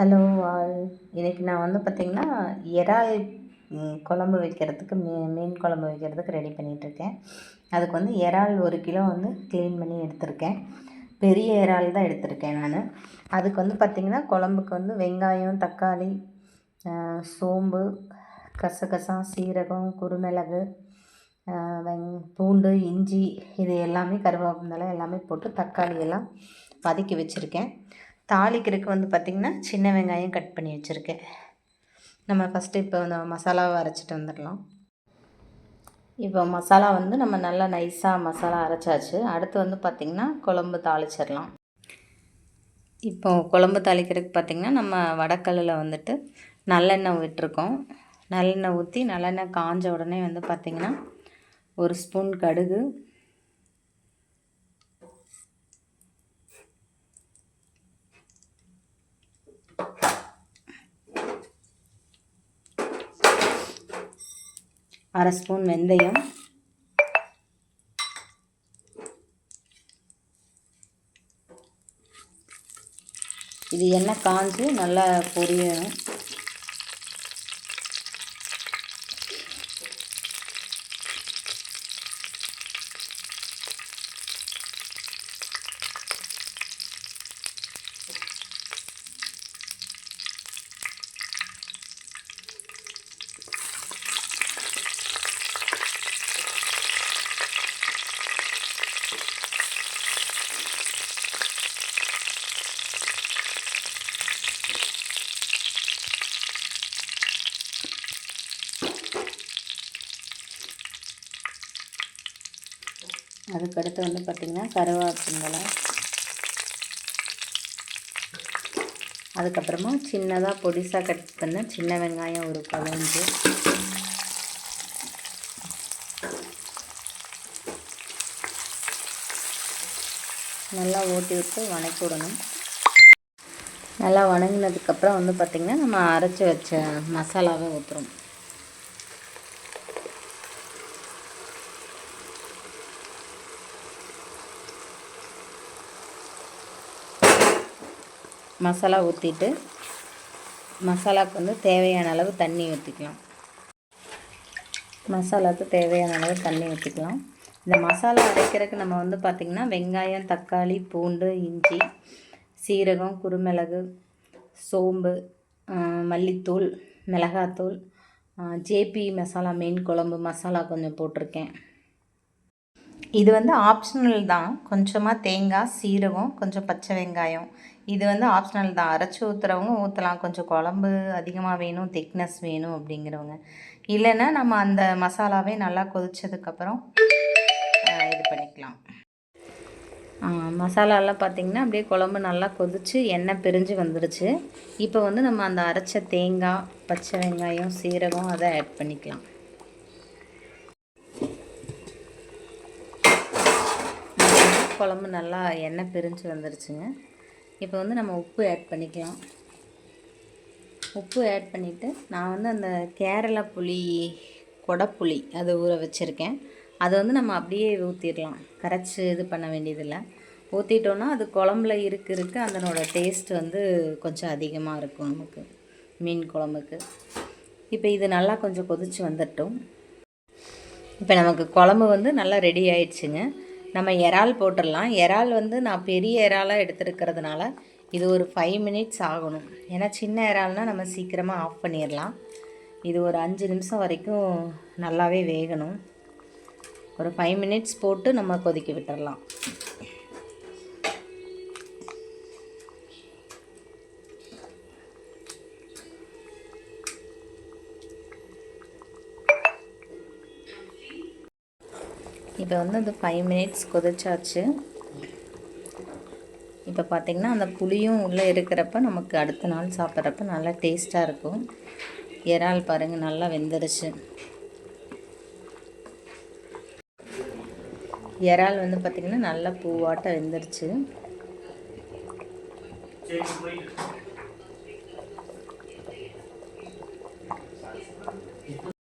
Hello all. இன்றைக்கி நான் வந்து பார்த்திங்கன்னா இறால் குழம்பு வைக்கிறதுக்கு மீன் குழம்பு வைக்கிறதுக்கு ரெடி பண்ணிகிட்ருக்கேன். அதுக்கு வந்து இறால் 1 கிலோ வந்து க்ளீன் பண்ணி எடுத்திருக்கேன். பெரிய இறால் தான் எடுத்திருக்கேன் நான். அதுக்கு வந்து பார்த்திங்கன்னா குழம்புக்கு வந்து வெங்காயம், தக்காளி, சோம்பு, கசகசா, சீரகம், குருமிளகு, பூண்டு, இஞ்சி, இது எல்லாமே கருவேப்பிலை எல்லாமே போட்டு தக்காளி எல்லாம் வதக்கி வச்சுருக்கேன். தாளிக்கிறதுக்கு வந்து பார்த்திங்கன்னா சின்ன வெங்காயம் கட் பண்ணி வச்சுருக்கேன். நம்ம ஃபஸ்ட்டு இப்போ அந்த மசாலாவை அரைச்சிட்டு வந்துடலாம். இப்போ மசாலா வந்து நம்ம நல்லா நைஸாக மசாலா அரைச்சாச்சு. அடுத்து வந்து பார்த்திங்கன்னா குழம்பு தாளிச்சிடலாம். இப்போ குழம்பு தாளிக்கிறதுக்கு பார்த்திங்கன்னா நம்ம வடக்கல்லில் வந்துட்டு நல்லெண்ணெய் விட்டுருக்கோம். நல்லெண்ணெய் ஊற்றி நல்லெண்ணெய் காஞ்ச உடனே வந்து பார்த்திங்கன்னா 1 ஸ்பூன் கடுகு, 1/2 ஸ்பூன் வெந்தயம், இது எண்ணெய் காஞ்சு நல்லா பொரியணும். அதுக்கடுத்து வந்து பார்த்திங்கன்னா கருவேப்பிலை, அதுக்கப்புறமா சின்னதாக பொடிசாக கட் பண்ண சின்ன வெங்காயம் ஒரு 15, நல்லா ஓட்டி விட்டு வணக்கி விடணும். நல்லா வணங்கினதுக்கப்புறம் வந்து பார்த்திங்கன்னா நம்ம அரைச்சி வச்ச மசாலாவை ஊற்றுறோம். மசாலா ஊற்றிட்டு மசாலாவுக்கு வந்து தேவையான அளவு தண்ணி ஊற்றிக்கலாம். மசாலாவுக்கு தேவையான அளவு தண்ணி ஊற்றிக்கலாம். இந்த மசாலா அரைக்கிறதுக்கு நம்ம வந்து பார்த்திங்கன்னா வெங்காயம், தக்காளி, பூண்டு, இஞ்சி, சீரகம், குருமிளகு, சோம்பு, மல்லித்தூள், மிளகாத்தூள், ஜேபி மசாலா மீன் குழம்பு மசாலா கொஞ்சம் போட்டிருக்கேன். இது வந்து ஆப்ஷனல் தான். கொஞ்சமாக தேங்காய், சீரகம், கொஞ்சம் பச்சை வெங்காயம், இது வந்து ஆப்ஷனல் தான். அரைச்சி ஊற்றுறவங்க ஊற்றலாம். கொஞ்சம் குழம்பு அதிகமாக வேணும், திக்னஸ் வேணும் அப்படிங்கிறவங்க. இல்லைன்னா நம்ம அந்த மசாலாவே நல்லா கொதித்ததுக்கப்புறம் இது பண்ணிக்கலாம். மசாலாலாம் பார்த்திங்கன்னா அப்படியே குழம்பு நல்லா கொதித்து எண்ணெய் பிரிஞ்சு வந்துடுச்சு. இப்போ வந்து நம்ம அந்த அரைச்ச தேங்காய், பச்சை வெங்காயம், சீரகம் அதை ஆட் பண்ணிக்கலாம். குழம்பு நல்லா எண்ணெய் பிரிஞ்சு வந்துடுச்சுங்க. இப்போ வந்து நம்ம உப்பு ஆட் பண்ணிக்கலாம். உப்பு ஆட் பண்ணிவிட்டு நான் வந்து அந்த கேரளா புளி, கொடைப்புளி அது ஊற வச்சுருக்கேன். அதை வந்து நம்ம அப்படியே ஊற்றிடலாம். கரைச்சி இது பண்ண வேண்டியதில்லை. ஊற்றிட்டோன்னா அது குழம்புல இருக்க அதனோட டேஸ்ட் வந்து கொஞ்சம் அதிகமாக இருக்கும் நமக்கு மீன் குழம்புக்கு. இப்போ இது நல்லா கொஞ்சம் கொதித்து வந்துட்டோம். இப்போ நமக்கு குழம்பு வந்து நல்லா ரெடி ஆயிடுச்சுங்க. நம்ம இறால் போட்டுடலாம். இறால் வந்து நான் பெரிய இறாலாக எடுத்துருக்கிறதுனால இது ஒரு 5 மினிட்ஸ் ஆகணும். ஏன்னா சின்ன இறால்னால் நம்ம சீக்கிரமாக ஆஃப் பண்ணிடலாம். இது ஒரு 5 நிமிஷம் வரைக்கும் நல்லாவே வேகணும். ஒரு 5 மினிட்ஸ் போட்டு நம்ம கொதிக்க விட்டுடலாம். இப்போ வந்து அந்த 5 மினிட்ஸ் கொதிச்சாச்சு. இப்போ பார்த்திங்கன்னா அந்த புளியும் உள்ளே இருக்கிறப்ப நமக்கு அடுத்த நாள் சாப்பிட்றப்ப நல்லா டேஸ்ட்டாக இருக்கும். இறால் பாருங்கள் நல்லா வெந்துருச்சு. இறால் வந்து பார்த்திங்கன்னா நல்லா பூவாட்ட வெந்துருச்சு.